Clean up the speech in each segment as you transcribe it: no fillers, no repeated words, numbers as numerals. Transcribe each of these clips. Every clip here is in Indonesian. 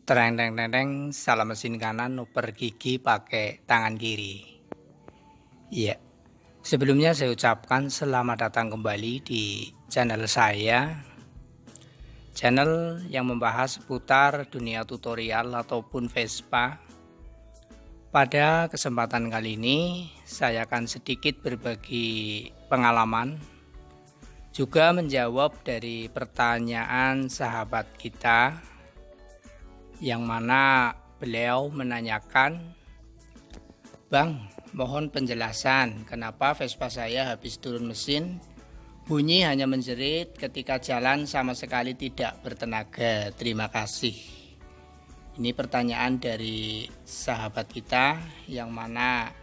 Tereng teng teng teng, salah mesin kanan, oper gigi pakai tangan kiri. Iya. Sebelumnya saya ucapkan selamat datang kembali di channel saya. Channel yang membahas seputar dunia tutorial ataupun Vespa. Pada kesempatan kali ini saya akan sedikit berbagi pengalaman, juga menjawab dari pertanyaan sahabat kita, yang mana beliau menanyakan, "Bang, mohon penjelasan kenapa Vespa saya habis turun mesin, bunyi hanya menjerit ketika jalan sama sekali tidak bertenaga. Terima kasih." Ini pertanyaan dari sahabat kita, yang mana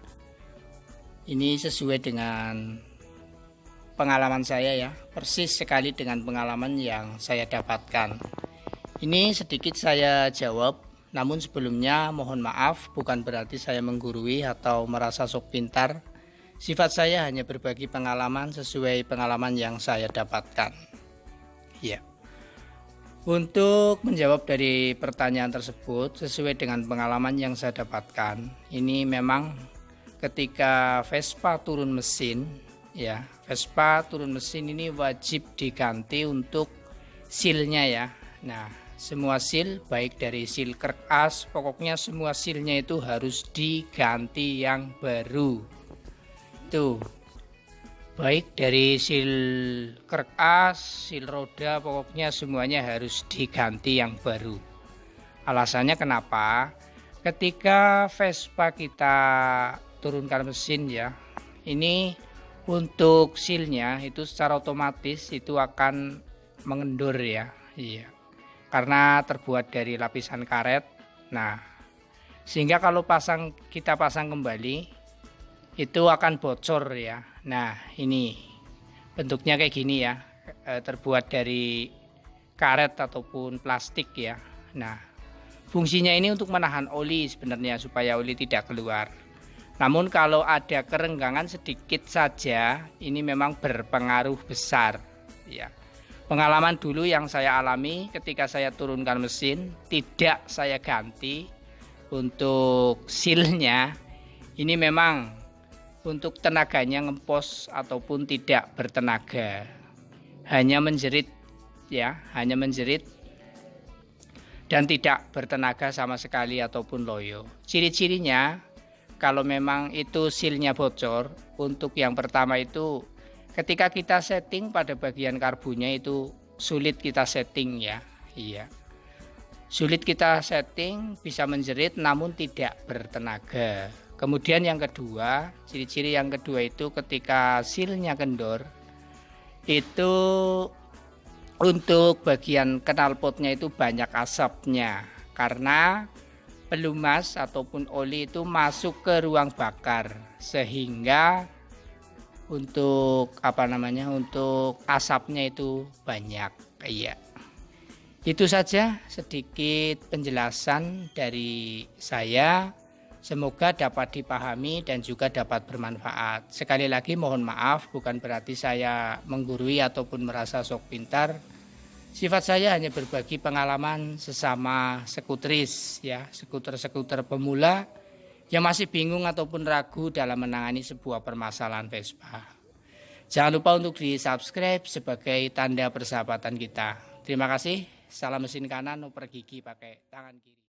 ini sesuai dengan pengalaman saya ya, persis sekali dengan pengalaman yang saya dapatkan. Ini sedikit saya jawab, namun sebelumnya mohon maaf, bukan berarti saya menggurui atau merasa sok pintar. Sifat saya hanya berbagi pengalaman sesuai pengalaman yang saya dapatkan. Ya. Untuk menjawab dari pertanyaan tersebut sesuai dengan pengalaman yang saya dapatkan, ini memang ketika Vespa turun mesin, ya, Vespa turun mesin ini wajib diganti untuk silnya ya. Nah, semua sil, baik dari sil kerk as, pokoknya semua silnya itu harus diganti yang baru. Tuh, baik dari sil kerk as, sil roda, pokoknya semuanya harus diganti yang baru. Alasannya kenapa? Ketika Vespa kita turunkan mesin ya, ini untuk silnya itu secara otomatis itu akan mengendur ya. Iya. Karena terbuat dari lapisan karet. Nah, sehingga kalau kita pasang kembali itu akan bocor ya. Nah, ini bentuknya kayak gini ya, terbuat dari karet ataupun plastik ya. Nah, fungsinya ini untuk menahan oli sebenarnya, supaya oli tidak keluar. Namun kalau ada kerenggangan sedikit saja, ini memang berpengaruh besar ya. Pengalaman dulu yang saya alami ketika saya turunkan mesin, tidak saya ganti untuk silnya. Ini memang untuk tenaganya ngempos ataupun tidak bertenaga, hanya menjerit ya, hanya menjerit dan tidak bertenaga sama sekali ataupun loyo. Ciri-cirinya kalau memang itu silnya bocor, untuk yang pertama itu ketika kita setting pada bagian karbunya itu sulit kita setting ya. Iya. Sulit kita setting, bisa menjerit namun tidak bertenaga. Kemudian yang kedua, ciri-ciri yang kedua itu ketika silnya kendor, itu untuk bagian knalpotnya itu banyak asapnya, karena pelumas ataupun oli itu masuk ke ruang bakar, sehingga untuk untuk asapnya itu banyak. Iya. Itu saja sedikit penjelasan dari saya. Semoga dapat dipahami dan juga dapat bermanfaat. Sekali lagi mohon maaf, bukan berarti saya menggurui ataupun merasa sok pintar. Sifat saya hanya berbagi pengalaman sesama sekutris ya, skuter-skuter pemula yang masih bingung ataupun ragu dalam menangani sebuah permasalahan Vespa. Jangan lupa untuk di-subscribe sebagai tanda persahabatan kita. Terima kasih. Salam mesin kanan, oper gigi pakai tangan kiri.